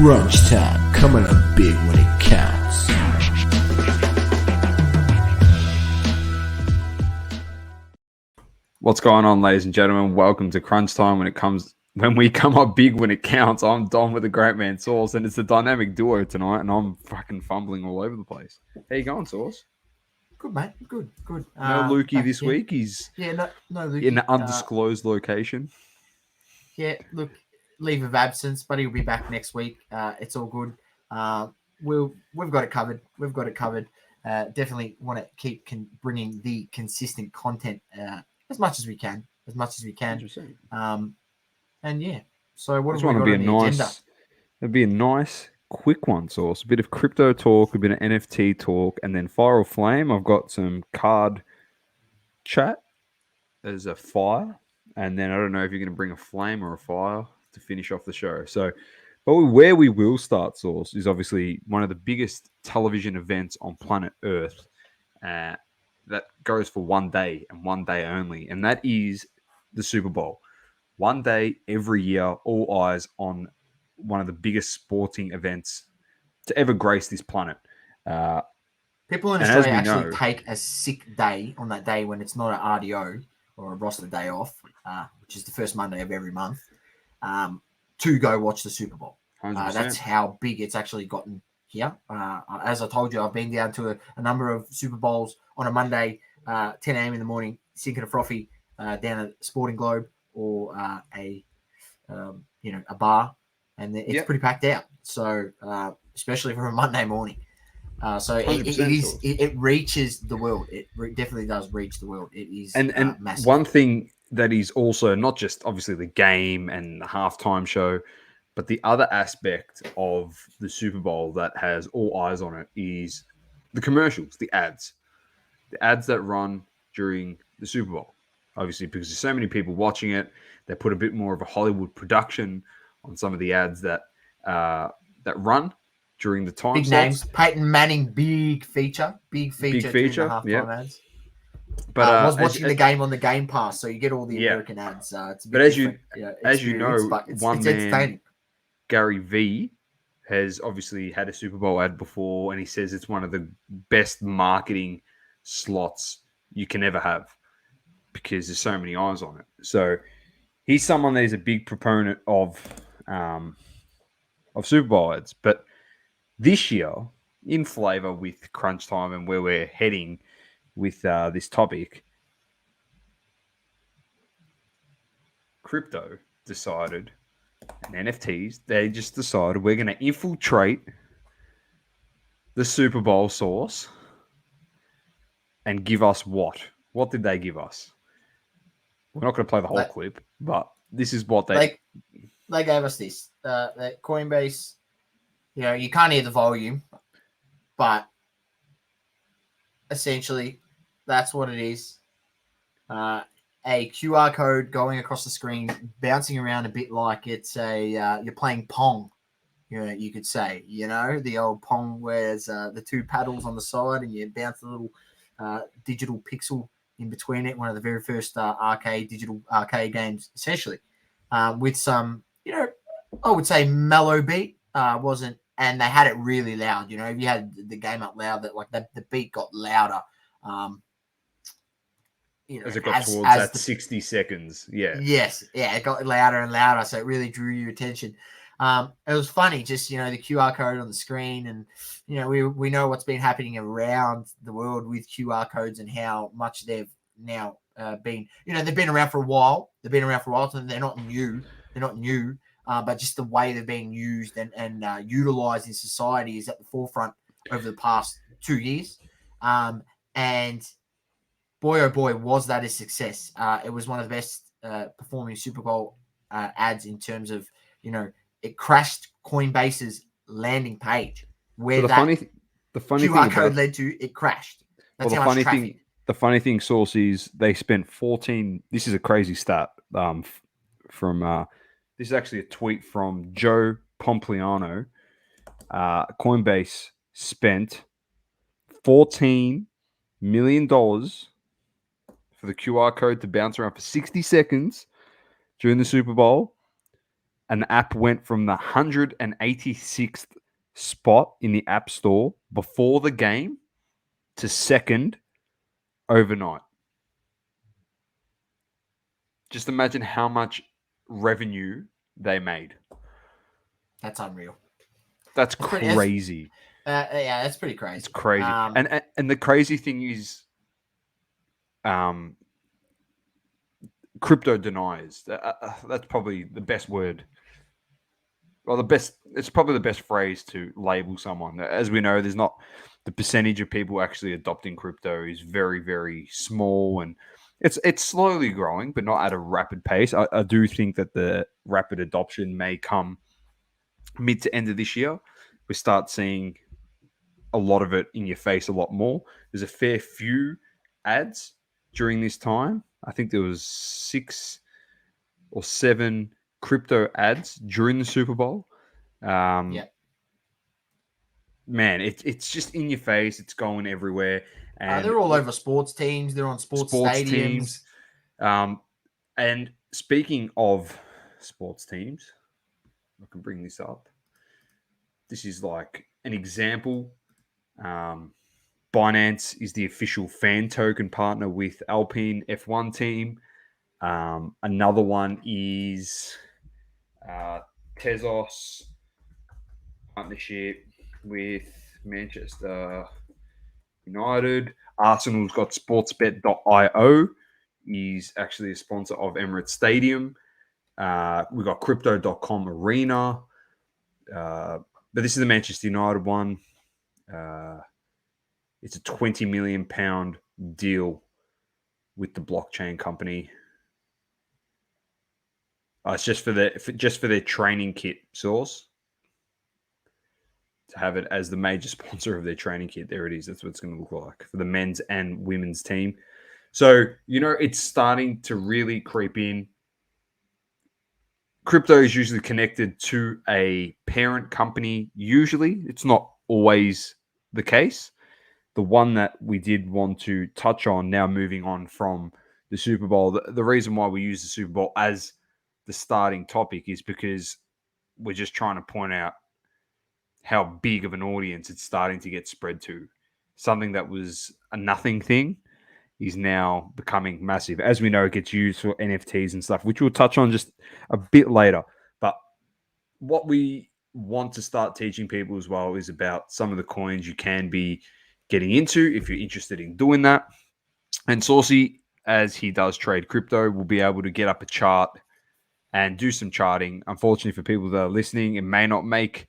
Crunch time, coming up big when it counts. What's going on, ladies and gentlemen? Welcome to Crunch Time. When we come up big when it counts. I'm Dom with the great man Sauce, and it's a dynamic duo tonight, and I'm fucking fumbling all over the place. How you going, Sauce? Good, mate. Good. No Lukey this week. He's no Lukey. in an undisclosed location. Yeah, look, leave of absence, but he'll be back next week. It's all good. We've got it covered. Definitely want to keep bringing the consistent content as much as we can. 100%. And yeah. So what have we got on the agenda? It'd be a nice, quick one, Sauce. A bit of crypto talk, a bit of NFT talk, and then fire or flame. I've got some card chat as a fire, and then I don't know if you're going to bring a flame or a fire to finish off the show. So, but where we will start, Sauce, is obviously one of the biggest television events on planet Earth that goes for one day and one day only, and that is the Super Bowl. One day every year, all eyes on one of the biggest sporting events to ever grace this planet. People in Australia actually take a sick day on that day when it's not an RDO or a roster day off, which is the first Monday of every month, to go watch the Super Bowl. That's how big it's actually gotten here. As I told you, I've been down to a number of Super Bowls on a Monday, 10 a.m. in the morning, sinking a frothy down at Sporting Globe or a bar, and it's pretty packed out. So especially for a Monday morning. So it reaches the world. It definitely does reach the world. It is and massive. One thing that is also not just obviously the game and the halftime show, but the other aspect of the Super Bowl that has all eyes on it is the commercials, the ads that run during the Super Bowl. Obviously, because there's so many people watching it, they put a bit more of a Hollywood production on some of the ads that run during the time big slots. Names. Peyton Manning, big feature during the halftime ads. But I was watching the game on the Game Pass, so you get all the American ads. It's a bit different. As you know, it's entertaining. Gary V has obviously had a Super Bowl ad before, and he says it's one of the best marketing slots you can ever have because there's so many eyes on it. So he's someone that is a big proponent of Super Bowl ads. But this year, in flavor with Crunch Time and where we're heading with this topic, crypto decided, and NFTs, they just decided we're going to infiltrate the Super Bowl Sauce and give us what? What did they give us? We're not going to play the whole clip, but this is what they gave us this. That Coinbase, you can't hear the volume, but essentially that's what it is. A QR code going across the screen, bouncing around a bit like it's you're playing Pong. You could say, the old Pong where there's the two paddles on the side and you bounce the little digital pixel in between it. One of the very first digital arcade games, essentially, with some, I would say mellow beat. Wasn't, and they had it really loud. If you had the game up loud, that the beat got louder. As it got towards that 60 seconds, Yes, it got louder and louder, so it really drew your attention. It was funny, just the QR code on the screen, and we know what's been happening around the world with QR codes and how much they've now been. They've been around for a while. So they're not new. But just the way they're being used and utilized in society is at the forefront over the past 2 years. And boy, oh boy, was that a success. It was one of the best performing Super Bowl ads in terms of, it crashed Coinbase's landing page where the funny QR code led to, it crashed. That's how much traffic. The funny thing, Sauce, is they spent 14, this is a crazy stat from, this is actually a tweet from Joe Pompliano. Coinbase spent $14 million for the QR code to bounce around for 60 seconds during the Super Bowl. an app went from the 186th spot in the App Store before the game to second overnight. Just imagine how much revenue they made. That's unreal. That's crazy. Yeah, that's pretty crazy. It's crazy. And the crazy thing is, crypto deniers. That's probably the best word. Well, it's probably the best phrase to label someone. As we know, there's not the percentage of people actually adopting crypto is very, very small, and it's slowly growing, but not at a rapid pace. I do think that the rapid adoption may come mid to end of this year. We start seeing a lot of it in your face a lot more. There's a fair few ads during this time. I think there was 6 or 7 crypto ads during the Super Bowl. Yeah. Man, it's just in your face. It's going everywhere. And they're all over sports teams. They're on sports stadiums. Teams. And speaking of sports teams, I can bring this up. This is like an example. Binance is the official fan token partner with Alpine F1 team. Another one is Tezos partnership with Manchester United. Arsenal's got sportsbet.io. He's actually a sponsor of Emirates Stadium. We've got crypto.com Arena. But this is the Manchester United one. It's a £20 million deal with the blockchain company. It's just for their training kit source. To have it as the major sponsor of their training kit. There it is. That's what it's going to look like for the men's and women's team. So, it's starting to really creep in. Crypto is usually connected to a parent company. Usually, it's not always the case. The one that we did want to touch on now, moving on from the Super Bowl, the reason why we use the Super Bowl as the starting topic is because we're just trying to point out how big of an audience it's starting to get spread to. Something that was a nothing thing is now becoming massive. As we know, it gets used for NFTs and stuff, which we'll touch on just a bit later. But what we want to start teaching people as well is about some of the coins you can be getting into if you're interested in doing that. And Saucey, as he does trade crypto, will be able to get up a chart and do some charting. Unfortunately, for people that are listening, it may not make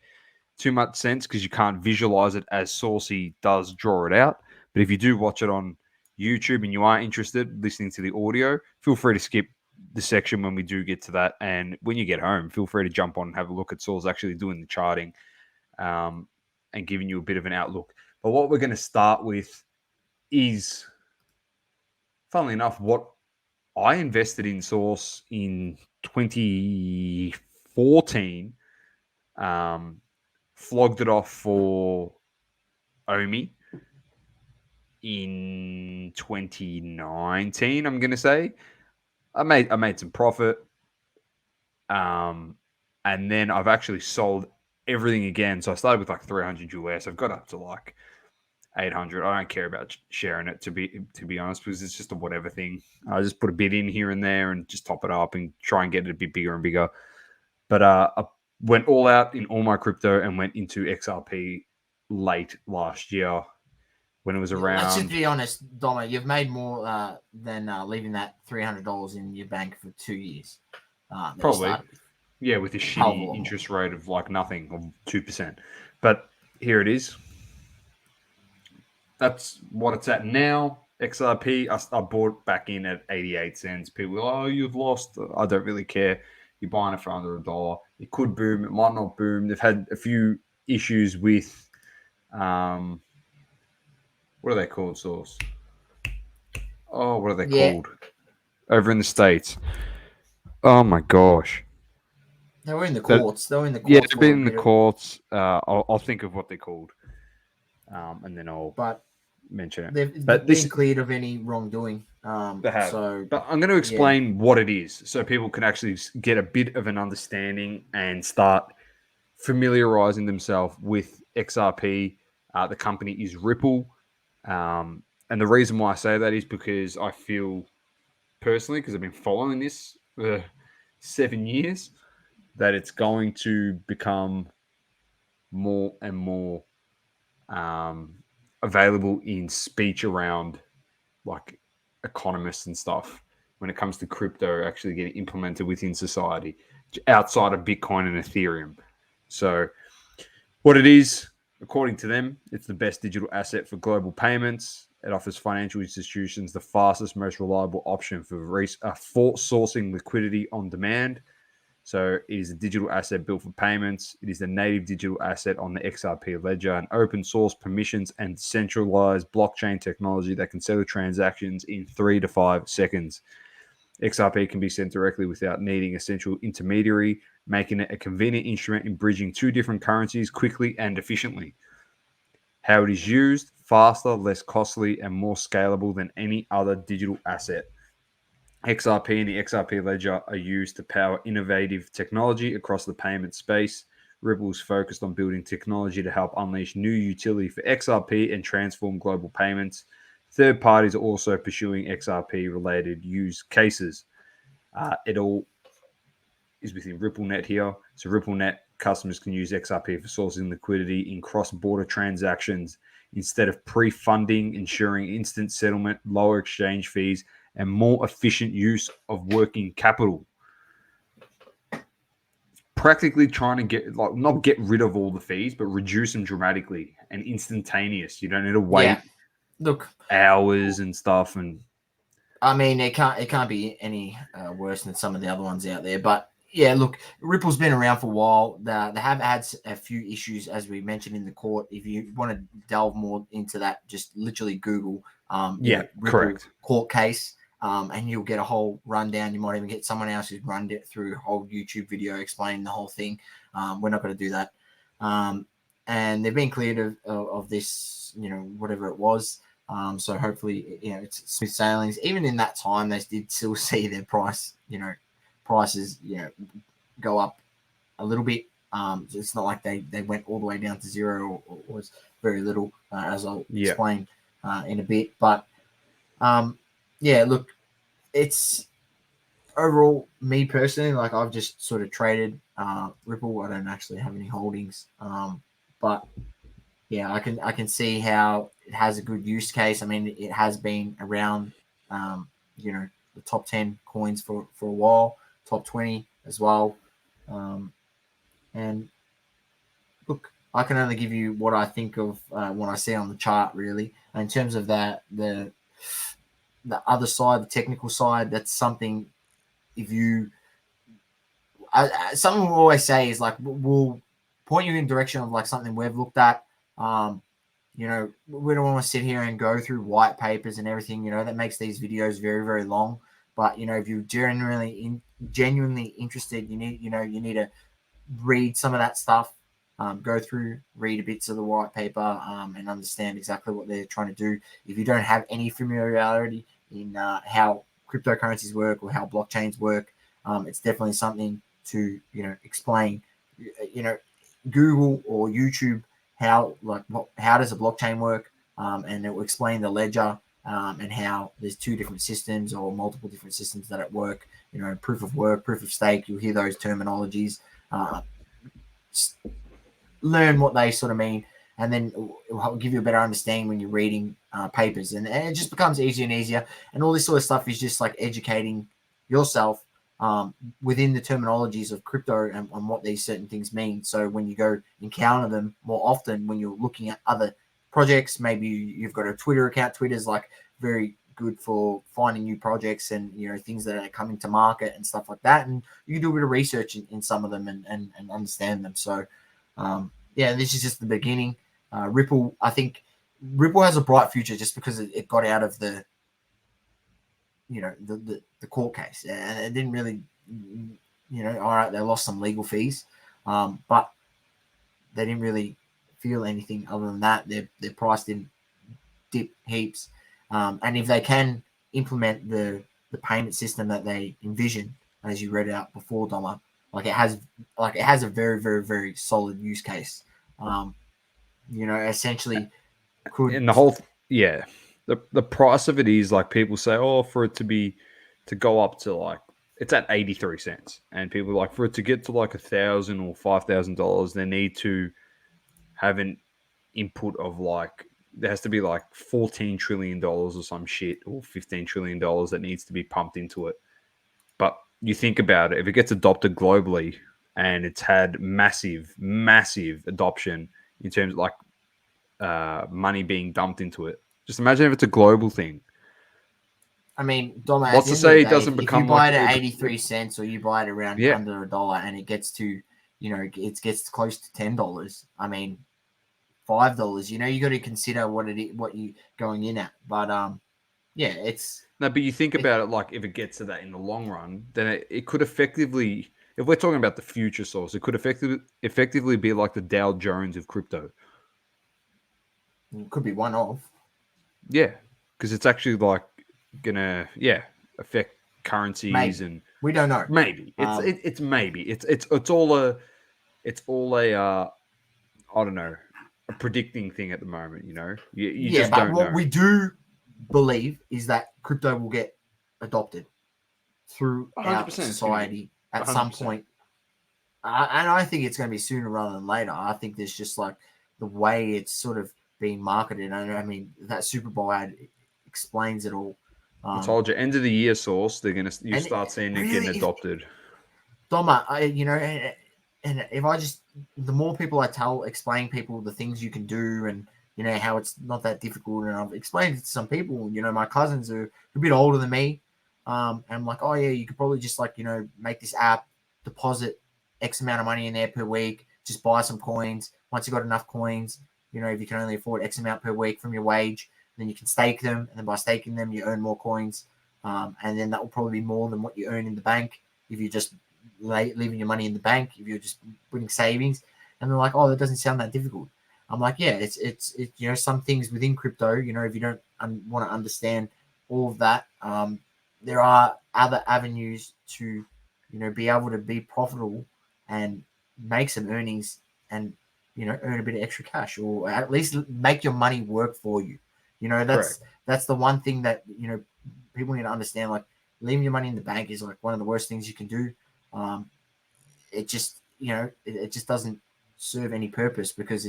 too much sense because you can't visualize it as Saucey does draw it out. But if you do watch it on YouTube and you are interested listening to the audio, feel free to skip the section when we do get to that. And when you get home, feel free to jump on and have a look at Saul's actually doing the charting and giving you a bit of an outlook. But what we're going to start with is, funnily enough, what I invested in Sauce in 2014, flogged it off for Omi in 2019, I'm going to say. I made some profit. And then I've actually sold everything again. So I started with like 300 US. I've got up to like 800. I don't care about sharing it, to be honest, because it's just a whatever thing. I just put a bit in here and there and just top it up and try and get it a bit bigger and bigger. But I went all out in all my crypto and went into XRP late last year when it was around. Let's just be honest, Domma, you've made more than leaving that $300 in your bank for 2 years. Probably. Yeah, with a shitty interest rate of like nothing, or 2%. But here it is. That's what it's at now. XRP, I bought back in at 88 cents. People go, oh, you've lost. I don't really care. You're buying it for under $1. It could boom. It might not boom. They've had a few issues with, what are they called, Source? Oh, what are they called? Over in the States. Oh, my gosh. They were in the courts. Yeah, they've been in the courts. I'll think of what they're called. And then I'll mention it. They've been cleared of any wrongdoing. They have. So, but I'm going to explain what it is so people can actually get a bit of an understanding and start familiarizing themselves with XRP. The company is Ripple. And the reason why I say that is because I feel personally, because I've been following this for 7 years, that it's going to become more and more available in speech around like economists and stuff when it comes to crypto actually getting implemented within society outside of Bitcoin and Ethereum. So what it is, according to them, it's the best digital asset for global payments. It offers financial institutions the fastest, most reliable option for sourcing liquidity on demand. So it is a digital asset built for payments. It is the native digital asset on the XRP ledger, an open source permissions and centralized blockchain technology that can settle transactions in 3 to 5 seconds. XRP can be sent directly without needing a central intermediary, making it a convenient instrument in bridging two different currencies quickly and efficiently. How it is used: faster, less costly, and more scalable than any other digital asset. XRP and the XRP ledger are used to power innovative technology across the payment space. Ripple is focused on building technology to help unleash new utility for XRP and transform global payments. Third parties are also pursuing XRP-related use cases. It all is within RippleNet here. So RippleNet customers can use XRP for sourcing liquidity in cross-border transactions instead of pre-funding, ensuring instant settlement, lower exchange fees, and more efficient use of working capital. Practically trying to not get rid of all the fees, but reduce them dramatically and instantaneous. You don't need to wait hours and stuff. And I mean, it can't be any worse than some of the other ones out there. But yeah, look, Ripple's been around for a while. They have had a few issues, as we mentioned in the court. If you want to delve more into that, just literally Google Ripple correct court case. And you'll get a whole rundown. You might even get someone else who's run it through a whole YouTube video explaining the whole thing. We're not going to do that. And they've been cleared of this, whatever it was. So hopefully, it's smooth sailings. Even in that time, they did still see their prices, go up a little bit. It's not like they went all the way down to zero or was very little, as I'll explain in a bit. But look, it's overall, me personally, like I've just sort of traded Ripple. I don't actually have any holdings, but yeah, I can see how it has a good use case. I mean, it has been around, the top 10 coins for a while, top 20 as well. And look, I can only give you what I think of what I see on the chart, really. In terms of that, the other side, the technical side, that's something. If you, something we always say is like we'll point you in direction of like something we've looked at. We don't want to sit here and go through white papers and everything. That makes these videos very, very long. But if you're genuinely interested, you need to read some of that stuff. Go through, read bits of the white paper, and understand exactly what they're trying to do. If you don't have any familiarity in how cryptocurrencies work or how blockchains work, it's definitely something to explain. Google or YouTube how does a blockchain work, and it will explain the ledger and how there's two different systems or multiple different systems that at work. Proof of work, proof of stake. You'll hear those terminologies. Learn what they sort of mean, and then it will give you a better understanding when you're reading papers, and it just becomes easier and easier. And all this sort of stuff is just like educating yourself within the terminologies of crypto and what these certain things mean. So when you go encounter them more often, when you're looking at other projects, maybe you've got a Twitter account. Twitter's like very good for finding new projects and things that are coming to market and stuff like that. And you can do a bit of research in some of them and understand them. So this is just the beginning. Ripple, I think Ripple has a bright future just because it got out of the court case, and it didn't really, all right, they lost some legal fees, but they didn't really feel anything other than that. Their price didn't dip heaps, and if they can implement the payment system that they envision, as you read out before, Domma, it has a very, very, very solid use case. Essentially could And the whole the price of it is like people say, oh, for it to go up to like it's at 83 cents, and people like for it to get to like $1,000 or $5,000, they need to have an input of like there has to be like $14 trillion or some shit, or $15 trillion that needs to be pumped into it. But you think about it, if it gets adopted globally and it's had massive, massive adoption in terms of like money being dumped into it, just imagine if it's a global thing. I mean, Domma, What's to say it doesn't if you become buy like it at 83 cents or you buy it around Yeah. under $1 and it gets to, it gets close to $10, I mean, $5, you got to consider what you going in at. But yeah, it's no, but you think about it, like if it gets to that in the long run, then it could effectively, if we're talking about the future source, it could effectively be like the Dow Jones of crypto. it could be one of. Yeah, because it's actually like gonna affect currencies Maybe. and We don't know. maybe it's maybe it's all a I don't know, a predicting thing at the moment. You just but don't what know. we do believe is that crypto will get adopted throughout 100% society at some 100%. point. And I think it's going to be sooner rather than later. I think there's just like the way it's sort of being marketed. And I mean, that Super Bowl ad explains it all. I told you, end of the year source, you and start seeing it really, getting adopted. Domma, and if I just, the more people I explain people the things you can do, and how it's not that difficult, and I've explained it to some people. My cousins are a bit older than me, and I'm like, oh yeah, you could probably just like make this app, deposit X amount of money in there per week, just buy some coins. Once you got enough coins, if you can only afford X amount per week from your wage, then you can stake them, and then by staking them, you earn more coins, and then that will probably be more than what you earn in the bank if you just leaving your money in the bank, if you're just putting savings. And they're like, oh, that doesn't sound that difficult. I'm like, yeah, it's some things within crypto, if you don't want to understand all of that, there are other avenues to be able to be profitable and make some earnings, and earn a bit of extra cash, or at least make your money work for you. That's the one thing that people need to understand. Like, leaving your money in the bank is like one of the worst things you can do. It just it just doesn't serve any purpose, because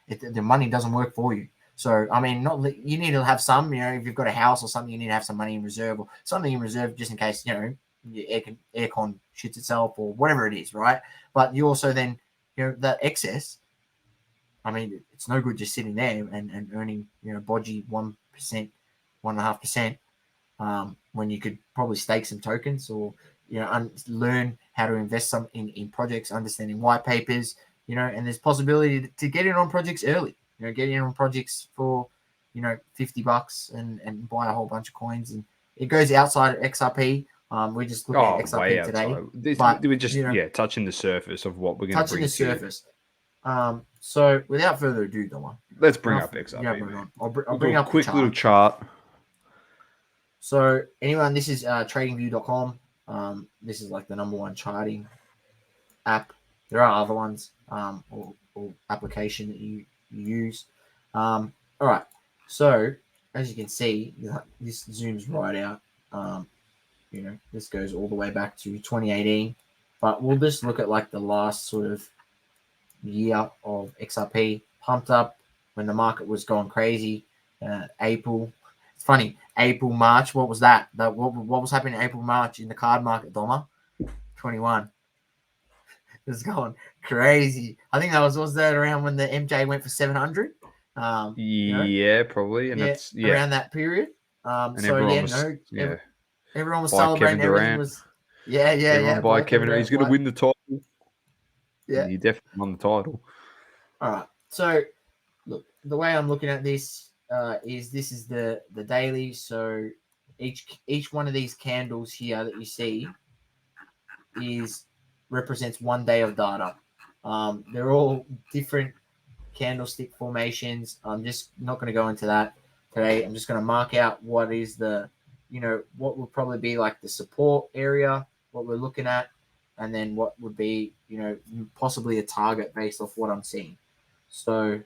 the money doesn't work for you. So I mean, you need to have some, if you've got a house or something, you need to have some money in reserve, or something in reserve just in case your aircon shits itself or whatever it is, right? But you also then that excess, I mean, it's no good just sitting there and earning bodgy 1%, 1.5%, when you could probably stake some tokens, or learn how to invest some in projects, understanding white papers, and there's possibility to get in on projects early, get in on projects for $50 and buy a whole bunch of coins. And it goes outside of XRP. We're just looking at XRP today. We're just touching the surface of what we're going to bring to you. So without further ado, Domma, let's bring up XRP. I'll bring up a quick little chart. So anyone, this is tradingview.com. This is like the #1 charting app. There are other ones, or application that you use. All right. So as you can see, this zooms right out. This goes all the way back to 2018, but we'll just look at like the last sort of year of XRP. Pumped up when the market was going crazy. April. It's funny. April, March. What was that? What was happening in April, March in the card market, Domma? 21. It was going crazy. I think that was that around when the MJ went for 700. Yeah, probably, and that's around that period. And so everyone was celebrating. Everything was everyone buy Kevin Durant. He's going to win the title. Yeah, he definitely won the title. All right. So look, the way I'm looking at this is the daily. So each one of these candles here that you see represents 1 day of data. They're all different candlestick formations. I'm just not going to go into that today. I'm just going to mark out what is the what would probably be like the support area, what we're looking at, and then what would be, possibly a target based off what I'm seeing. So,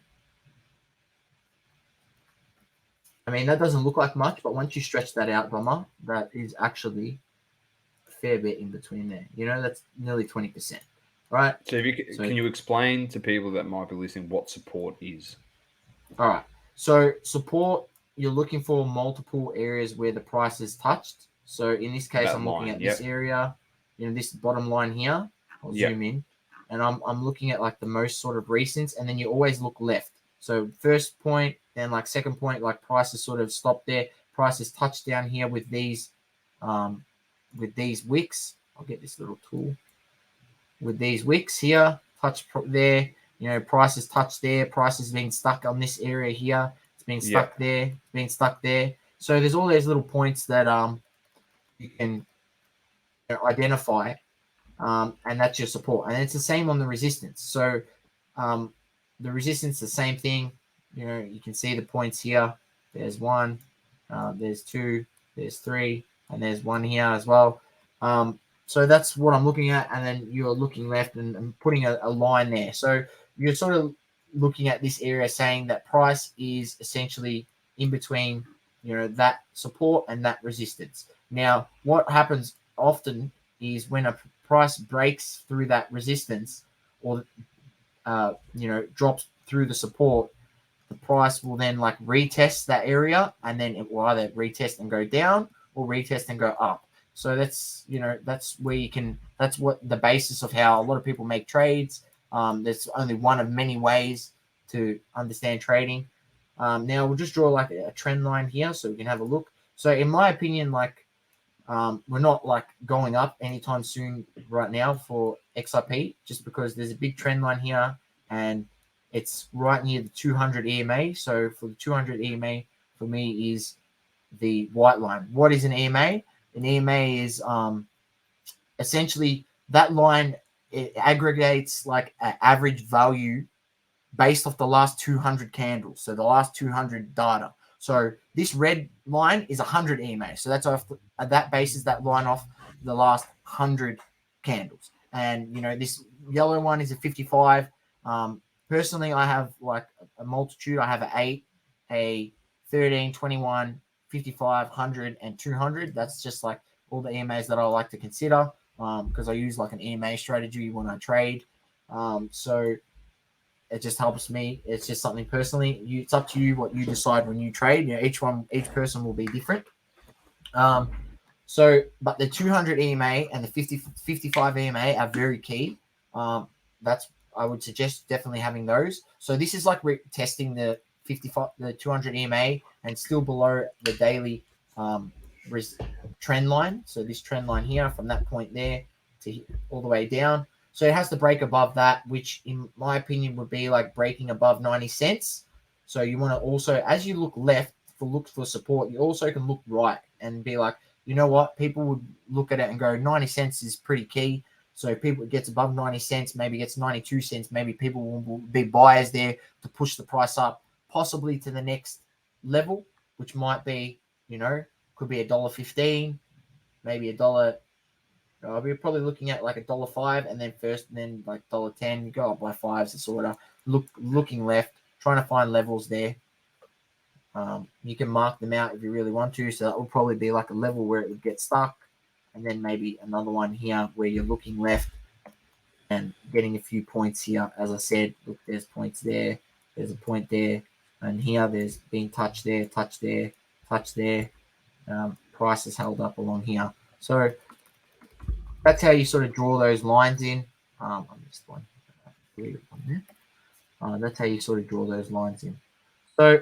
I mean, that doesn't look like much, but once you stretch that out, Domma, that is actually a fair bit in between there. That's nearly 20%, right? So, can you explain to people that might be listening what support is? All right. So support, you're looking for multiple areas where the price is touched. So in this case, I'm looking at this area, this bottom line here. I'll zoom in, and I'm looking at like the most sort of recent, and then you always look left. So first point, then like second point, like prices sort of stopped there. Prices touched down here with these wicks. I'll get this little tool with these wicks here. Touch there. Prices touched there. Prices being stuck on this area here. It's being stuck there. It's being stuck there. So there's all those little points that you can identify, and that's your support. And it's the same on the resistance. So the resistance, the same thing. You can see the points here. There's one, there's two, there's three, and there's one here as well. So that's what I'm looking at, and then you're looking left and putting a line there. So you're sort of looking at this area saying that price is essentially in between, that support and that resistance. Now, what happens often is when a price breaks through that resistance or, drops through the support, the price will then like retest that area, and then it will either retest and go down or retest and go up. So that's that's what the basis of how a lot of people make trades. There's only one of many ways to understand trading. Now we'll just draw like a trend line here so we can have a look. So in my opinion, like we're not like going up anytime soon right now for XRP, just because there's a big trend line here and it's right near the 200 EMA. So for the 200 EMA for me is the white line. What is an EMA? An EMA is essentially that line. It aggregates like an average value based off the last 200 candles. So the last 200 data. So this red line is 100 EMA. So that's off that basis, that line off the last 100 candles. And, this yellow one is a 55. Personally, I have like a multitude. I have an 8, a 13, 21, 55, 100, and 200. That's just like all the EMAs that I like to consider because I use like an EMA strategy when I trade. So it just helps me. It's just something personally. It's up to you what you decide when you trade. Each person will be different. But the 200 EMA and the 55 EMA are very key. I would suggest definitely having those. So this is like testing the 200 EMA and still below the daily trend line. So this trend line here from that point there to all the way down. So it has to break above that, which in my opinion would be like breaking above 90 cents. So you want to also, as you look left for support, you also can look right and be like, you know what? People would look at it and go, 90 cents is pretty key. So people gets above 90 cents, maybe gets 92 cents. Maybe people will be buyers there to push the price up, possibly to the next level, which might be, could be $1.15, maybe $1. We're probably looking at like $1.05, and then like $1.10. You go up by fives and sort of looking left, trying to find levels there. You can mark them out if you really want to. So that will probably be like a level where it would get stuck. And then maybe another one here where you're looking left and getting a few points here. As I said, look, there's points there. There's a point there. And here there's being touch there, touch there, touch there. Price is held up along here. So that's how you sort of draw those lines in. On this one. That's how you sort of draw those lines in. So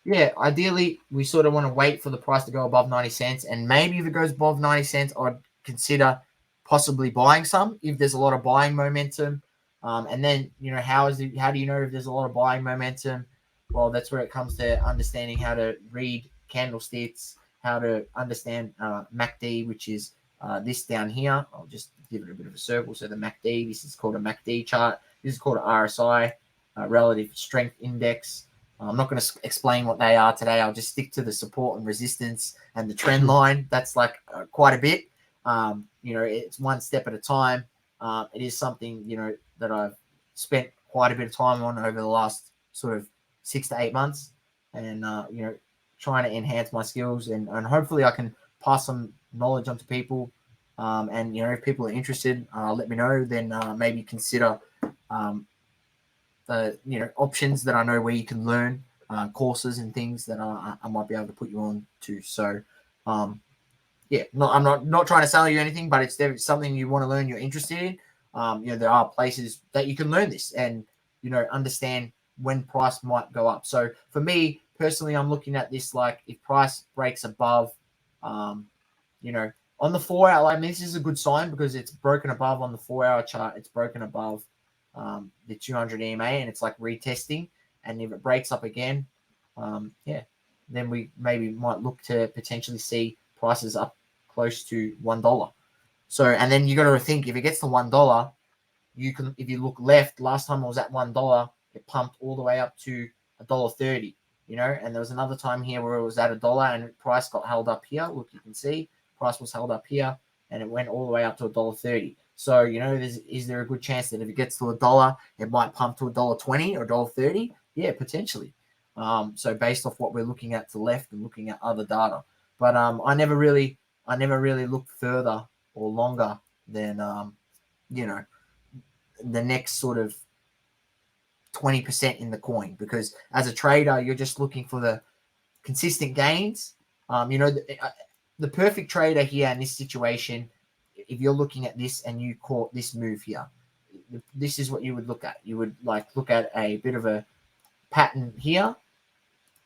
yeah, ideally, we sort of want to wait for the price to go above 90 cents. And maybe if it goes above 90 cents, I'd consider possibly buying some if there's a lot of buying momentum. And then, how do you know if there's a lot of buying momentum? Well, that's where it comes to understanding how to read candlesticks, how to understand MACD, which is this down here. I'll just give it a bit of a circle. So the MACD, this is called a MACD chart. This is called an RSI, Relative Strength Index. I'm not going to explain what they are today. I'll just stick to the support and resistance and the trend line. That's like quite a bit. It's one step at a time. It is something, that I've spent quite a bit of time on over the last sort of 6 to 8 months, and, trying to enhance my skills, and hopefully I can pass some knowledge onto people. And, if people are interested, let me know, then maybe consider the options that I know where you can learn, courses and things that I might be able to put you on to. So, I'm not trying to sell you anything, but it's there something you want to learn, you're interested in. There are places that you can learn this and, understand when price might go up. So for me personally, I'm looking at this like if price breaks above, on the 4 hour, I mean, this is a good sign because it's broken above on the 4 hour chart. It's broken above the 200 EMA, and it's like retesting. And if it breaks up again, then we maybe might look to potentially see prices up close to $1. So, and then you got to think if it gets to $1, you can, if you look left, last time it was at $1, it pumped all the way up to $1.30, and there was another time here where it was at $1 and price got held up here. Look, you can see price was held up here and it went all the way up to $1.30. So, is there a good chance that if it gets to $1, it might pump to $1.20 or $1.30? Yeah, potentially. So based off what we're looking at to the left and looking at other data, but I never really look further or longer than the next sort of 20% in the coin, because as a trader, you're just looking for the consistent gains. The perfect trader here in this situation, if you're looking at this and you caught this move here, this is what you would look at. You would look at a bit of a pattern here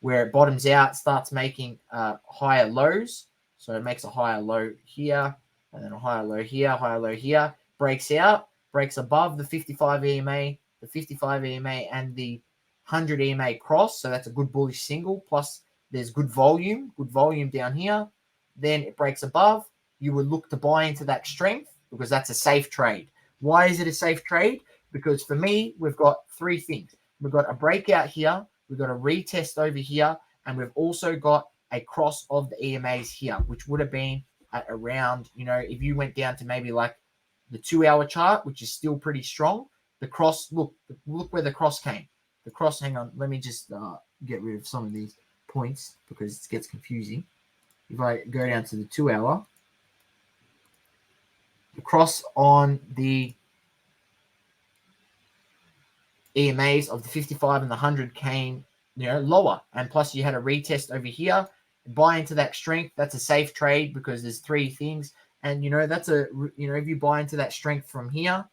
where it bottoms out, starts making higher lows. So it makes a higher low here and then a higher low here, breaks out, breaks above the 55 EMA, the 55 EMA and the 100 EMA cross. So that's a good bullish single. Plus there's good volume down here. Then it breaks above. You would look to buy into that strength because that's a safe trade. Why is it a safe trade? Because for me, we've got three things. We've got a breakout here. We've got a retest over here. And we've also got a cross of the EMAs here, which would have been at around, if you went down to maybe like the 2 hour chart, which is still pretty strong. The cross, look where the cross came. The cross, hang on, let me just get rid of some of these points because it gets confusing. If I go down to the 2 hour, the cross on the EMAs of the 55 and the 100 came, lower. And plus you had a retest over here. Buy into that strength. That's a safe trade because there's three things. And, that's if you buy into that strength from here,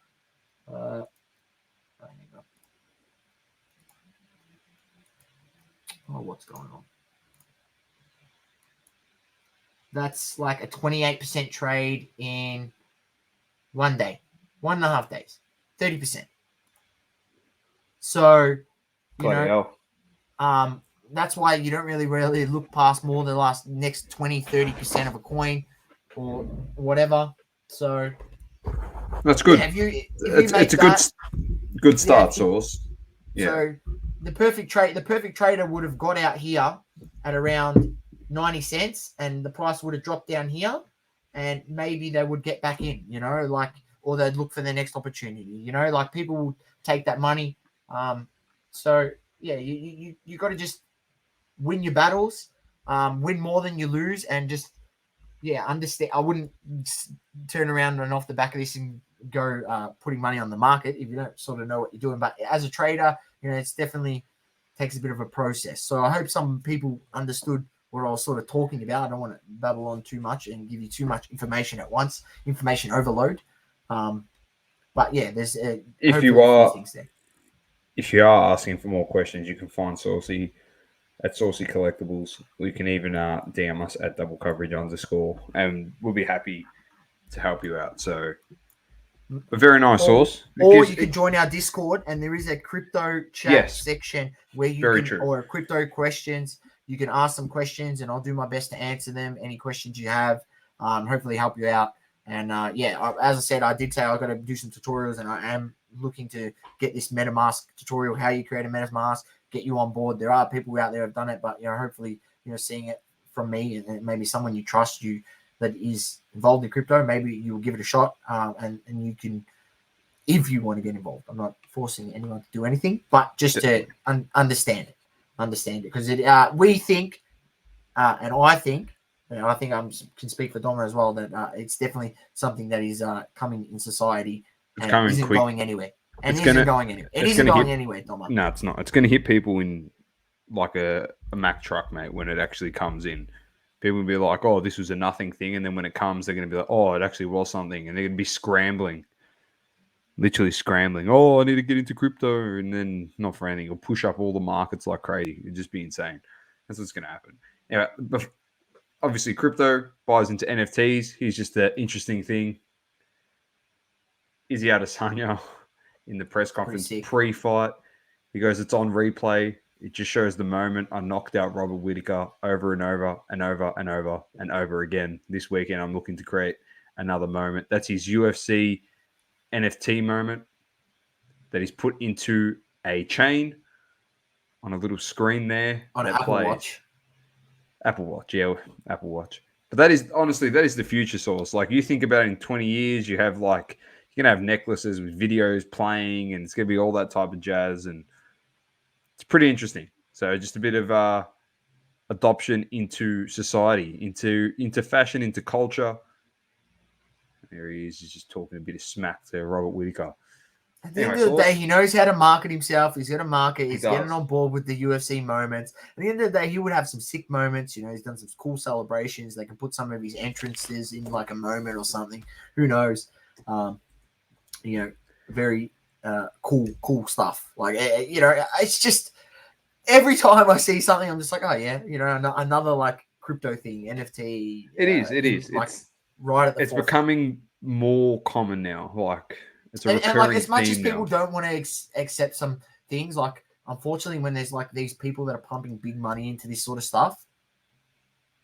what's going on? That's like a 28% trade in 1 day, 1.5 days, 30%. So, that's why you don't really look past more than the next 20-30% of a coin or whatever. So that's good. Yeah, it's a good start, Sauce. Yeah. So the perfect trader would have got out here at around 90 cents and the price would have dropped down here and maybe they would get back in, or they'd look for the next opportunity, people will take that money. So yeah, you got to just win your battles, win more than you lose, and just understand. I wouldn't turn around and off the back of this and go putting money on the market if you don't sort of know what you're doing. But as a trader, it's definitely takes a bit of a process. So I hope some people understood what I was sort of talking about. I don't want to babble on too much and give you too much information at once, information overload. But yeah, there's if you are asking for more questions, you can find Saucey at Saucey Collectibles. You can even DM us at _coverage_, and we'll be happy to help you out. So, a very nice Sauce. Or you can join our Discord, and there is a crypto chat section where you or crypto questions. You can ask some questions, and I'll do my best to answer them. Any questions you have, hopefully help you out. And as I said, I did say I got to do some tutorials, and I am looking to get this MetaMask tutorial, how you create a MetaMask, get you on board. There are people out there who have done it, but hopefully, seeing it from me and maybe someone you trust that is involved in crypto, maybe you'll give it a shot, and you can, if you want to get involved. I'm not forcing anyone to do anything, but just to understand it, because we think, and I think I can speak for Domma as well, that it's definitely something that is coming in society and isn't going anywhere. And it isn't going anywhere. It isn't going anywhere, Domma. No, it's not. It's going to hit people in like a Mack truck, mate, when it actually comes in. People will be like, oh, this was a nothing thing. And then when it comes, they're going to be like, oh, it actually was something. And they're going to be scrambling, literally scrambling. Oh, I need to get into crypto. And then not for anything, it'll push up all the markets like crazy. It'll just be insane. That's what's going to happen. Yeah, obviously, crypto buys into NFTs. Here's just the interesting thing. Izzy Adesanya in the press conference pre-fight, he goes, it's on replay. It just shows the moment I knocked out Robert Whittaker over and over and over and over and over again. This weekend, I'm looking to create another moment. That's his UFC NFT moment that he's put into a chain on a little screen there. On an Apple Watch. Apple Watch, yeah, Apple Watch. But that is, honestly, that is the future source. Like, you think about it, in 20 years, you have like, you're going to have necklaces with videos playing, and it's going to be all that type of jazz, and it's pretty interesting. So just a bit of adoption into society, into fashion, into culture. There he is. He's just talking a bit of smack to Robert Whittaker. At the end of the day, he knows how to market himself. He's got to market. He's getting on board with the UFC moments. At the end of the day, he would have some sick moments. He's done some cool celebrations. They can put some of his entrances in like a moment or something. Who knows? Very cool stuff. Like, it's just every time I see something, I'm just like, oh yeah, another like crypto thing, NFT. It is. Like right at the It's becoming more common now. Like, it's a recurring and like, as much as theme people now. don't want to accept some things, like, unfortunately, when there's like these people that are pumping big money into this sort of stuff,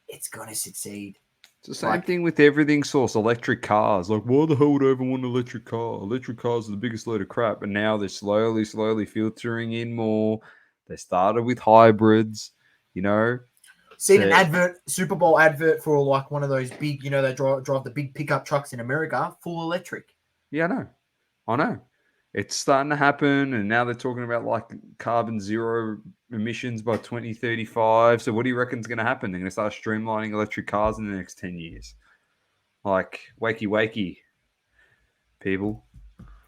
it's gonna succeed. It's the same thing with everything source. Electric cars. Like, why the hell would I ever want an electric car? Electric cars are the biggest load of crap. And now they're slowly filtering in more. They started with hybrids, Seen an advert, Super Bowl advert for like one of those big, they drive the big pickup trucks in America, full electric. Yeah, I know. It's starting to happen, and now they're talking about like carbon zero emissions by 2035. So what do you reckon is going to happen? They're going to start streamlining electric cars in the next 10 years. Like, wakey, people.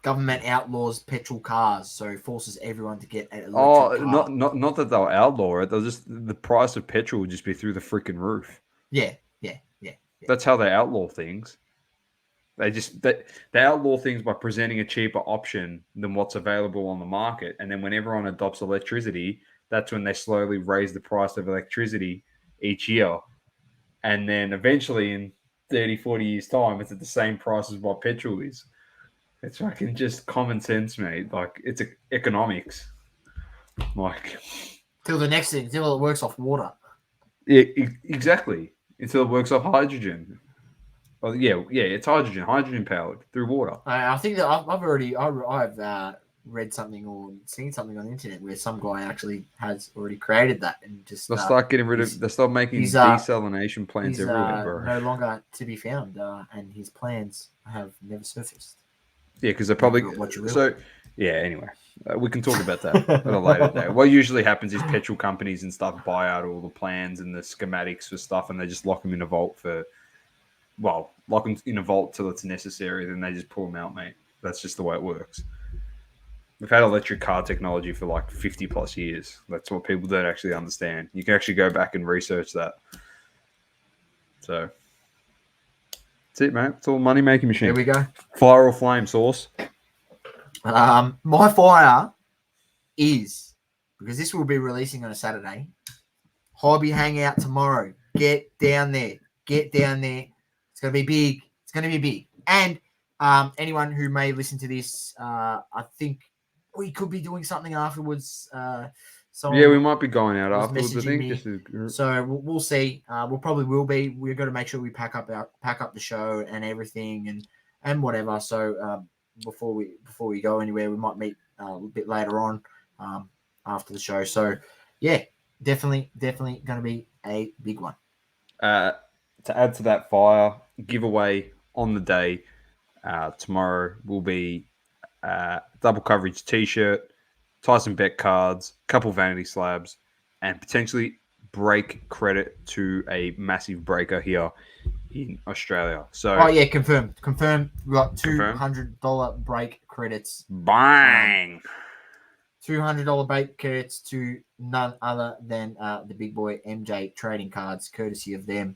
Government outlaws petrol cars, so forces everyone to get an electric car. Not that they'll outlaw it. They'll just, the price of petrol will just be through the freaking roof. Yeah. That's how they outlaw things. They outlaw things by presenting a cheaper option than what's available on the market. And then when everyone adopts electricity, that's when they slowly raise the price of electricity each year. And then eventually in 30, 40 years' time, it's at the same price as what petrol is. It's fucking just common sense, mate. Like, it's economics. Like, till it works off water. Yeah, exactly. Until it works off hydrogen. Well, yeah, it's hydrogen powered through water. I think that I've read something or seen something on the internet where some guy actually has already created that, and just they'll start getting rid of. They'll start making desalination plants everywhere, bro. No longer to be found, and his plans have never surfaced. Yeah, because they're probably so. Yeah. Anyway, we can talk about that at a later day. What usually happens is petrol companies and stuff buy out all the plans and the schematics for stuff, and they just lock them in a vault lock them in a vault till it's necessary. Then they just pull them out, mate. That's just the way it works. We've had electric car technology for like 50 plus years. That's what people don't actually understand. You can actually go back and research that. So that's it, mate. It's all money making machine. Here we go. Fire or flame, Sauce? My fire is, because this will be releasing on a Saturday, hobby hangout tomorrow. Get down there. It's going to be big. And anyone who may listen to this, I think we could be doing something afterwards someone Yeah, we might be going out was afterwards. I messaging think me. just as, So we'll see. We'll probably will be. We're going to make sure we pack up the show and everything and whatever. So before we go anywhere, we might meet a bit later on after the show. So yeah, definitely going to be a big one. to add to that fire giveaway on the day tomorrow will be double coverage T-shirt, Tyson bet cards, couple vanity slabs, and potentially break credit to a massive breaker here in Australia. So, yeah, confirmed. We got Confirmed? $200 break credits. bang! $200 break credits to none other than the big boy MJ trading cards, courtesy of them.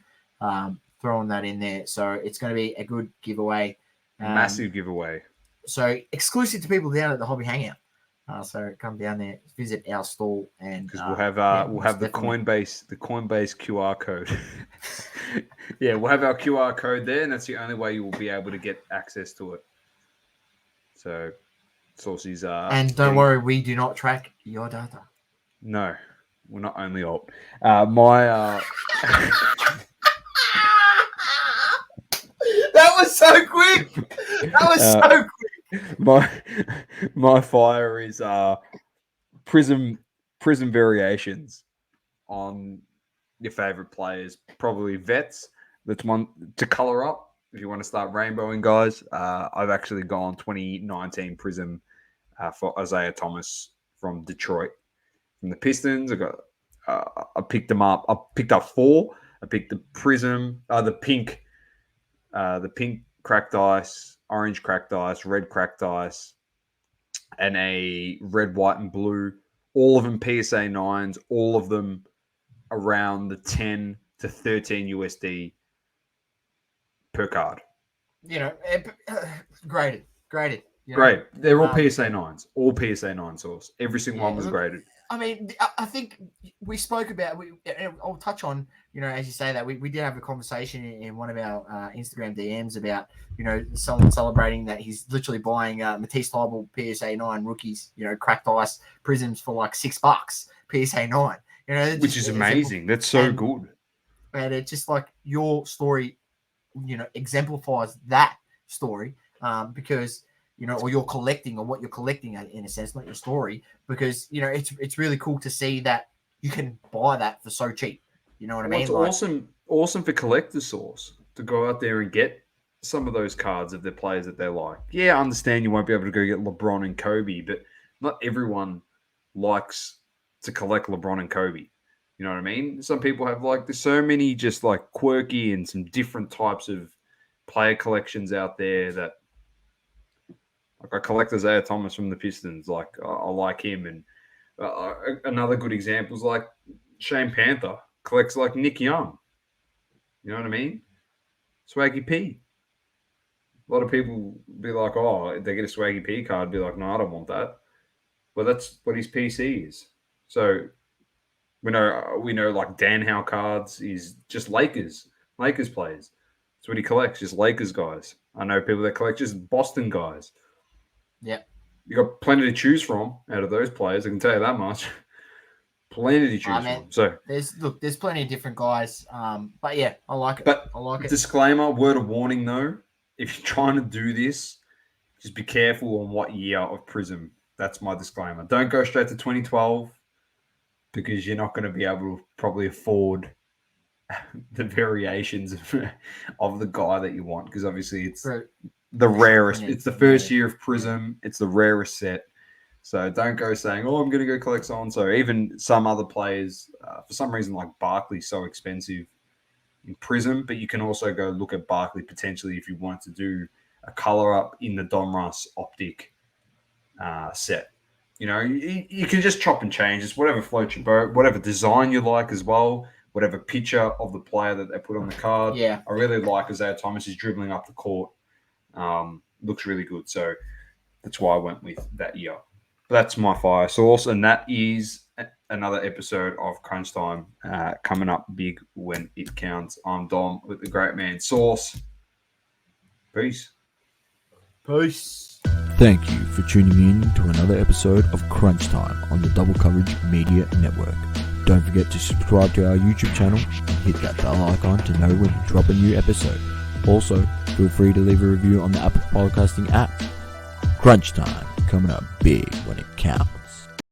Throwing that in there, so it's going to be a good giveaway. Massive giveaway. So exclusive to people down at the Hobby Hangout. So come down there, visit our stall, and Because we'll have the definitely. Coinbase QR code. Yeah, we'll have our QR code there, and that's the only way you will be able to get access to it. So, Saucey's And don't worry, we do not track your data. No, we're not only alt. My That was so quick. That was so quick. my fire is prism variations on your favorite players, probably vets. That's one to color up if you want to start rainbowing, guys. I've actually gone 2019 prism for Isaiah Thomas from Detroit, from the Pistons. I picked them up. I picked up 4. I picked the prism, the pink cracked ice, orange cracked ice, red cracked ice, and a red, white, and blue. All of them PSA 9s, all of them around the 10 to 13 USD per card. Graded. Great. They're all PSA 9s. All PSA 9 source. Every single one was graded. I mean, I think we spoke about. I'll touch on. As you say that we did have a conversation in one of our Instagram DMs about someone celebrating that he's literally buying Matisse Thybulle PSA 9 rookies. Cracked ice prisms for like $6 PSA 9. Which is amazing. That's so good. And it's just like your story, exemplifies that story because. Or you're collecting, or what you're collecting in a sense, not your story, because it's really cool to see that you can buy that for so cheap. You know what I mean? It's awesome for collector source to go out there and get some of those cards of the players that they like. Yeah, I understand you won't be able to go get LeBron and Kobe, but not everyone likes to collect LeBron and Kobe. You know what I mean? Some people have there's so many just quirky and some different types of player collections out there that. I collect Isaiah Thomas from the Pistons. I like him. And another good example is Shane Panther collects Nick Young. You know what I mean? Swaggy P. A lot of people be like, oh, they get a Swaggy P card. Be like, no, I don't want that. Well, that's what his PC is. So we know Dan Howe cards is just Lakers players. That's what he collects, just Lakers guys. I know people that collect just Boston guys. Yeah. You got plenty to choose from out of those players. I can tell you that much. Plenty to choose from. So there's plenty of different guys. But yeah, I like it. But I like it. Disclaimer, word of warning though, if you're trying to do this, just be careful on what year of Prism. That's my disclaimer. Don't go straight to 2012 because you're not going to be able to probably afford the variations of the guy that you want, because obviously it's the rarest. It's the first year of Prism. It's the rarest set. So don't go saying, oh, I'm going to go collect so-and-so. Even some other players, for some reason, like Barkley's so expensive in Prism, but you can also go look at Barkley potentially if you want to do a color up in the Domma optic set. You can just chop and change. It's whatever floats your boat, whatever design you like as well, whatever picture of the player that they put on the card. Yeah. I really like Isaiah Thomas is dribbling up the court. Looks really good. So that's why I went with that year. That's my fire source, and that is another episode of Crunch Time coming up big when it counts. I'm Dom with the great man Sauce. Peace. Peace. Thank you for tuning in to another episode of Crunch Time on the Double Coverage Media Network. Don't forget to subscribe to our YouTube channel and hit that bell icon to know when we drop a new episode. Also, feel free to leave a review on the Apple Podcasting app. Crunch Time, coming up big when it counts.